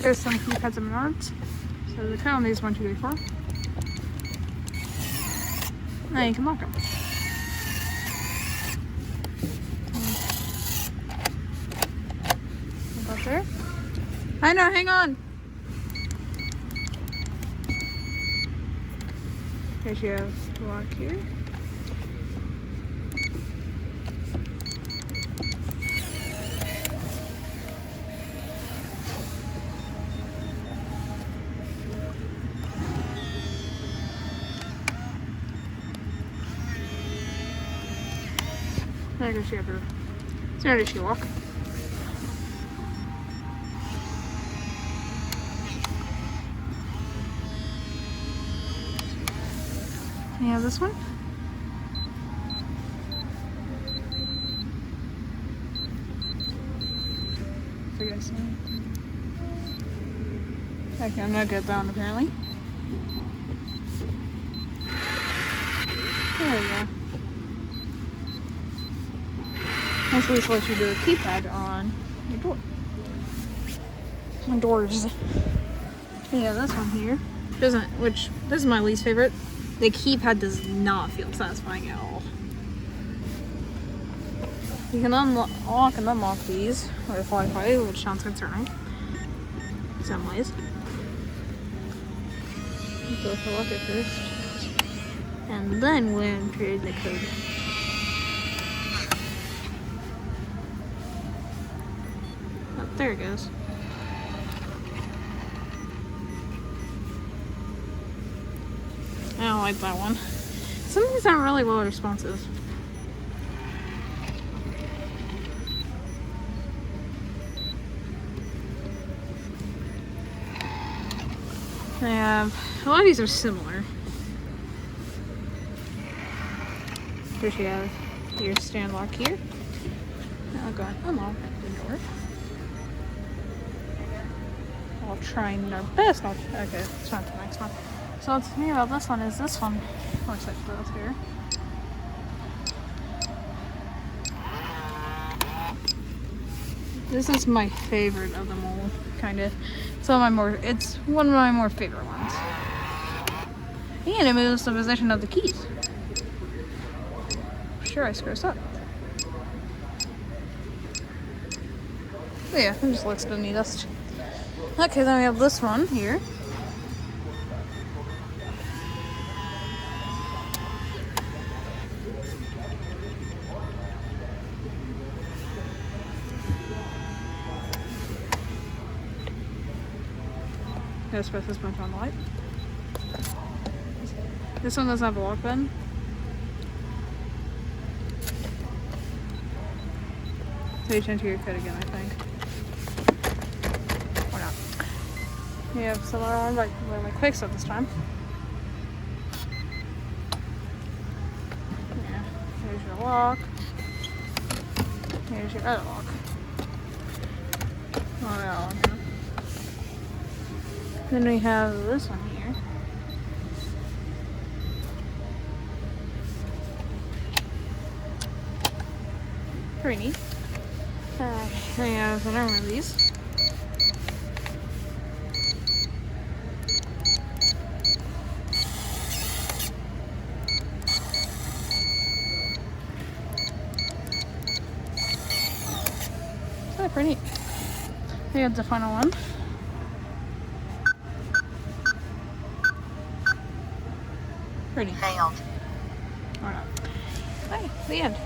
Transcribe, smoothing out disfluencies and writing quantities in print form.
There's some keypads and Menards. So the code on these 1, 2, 3, 4. Now you can lock them. About there. I know, hang on. Here she has the lock here. There goes she have her. So where does she walk? You have this one. So you guys see? Okay, I'm not good at that one apparently. There we go. This will let you do a keypad on your door. On doors. Yeah, this one here which this is my least favorite. The keypad does not feel satisfying at all. You can unlock and unlock these with Wi-Fi, which sounds concerning. In some ways. So if I lock it first, and then we'll enter the code. Oh, there it goes. I don't like that one. Some of these aren't really well responsive. They have, a lot of these are similar. Here you have your stand lock here. I'll go and unlock the door. I'll try our best not to, okay, it's not the next one. So what's neat about this one is this one looks like this here. This is my favorite of them all, kind of. It's one of my more favorite ones. And it moves the position of the keys. Sure, I screw this up. But yeah, it just looks the neatest. Okay, then we have this one here. Let's press this button on the light. This one doesn't have a lock button. So you enter your code again, I think. Or not. You have some other one, but we're like quick start this time. Yeah. Here's your lock. Here's your other lock. Oh, that one. Then we have this one here. Pretty neat. Then we have another one of these. So pretty neat. We have the final one. Pretty. Failed. Or not. Okay, the end.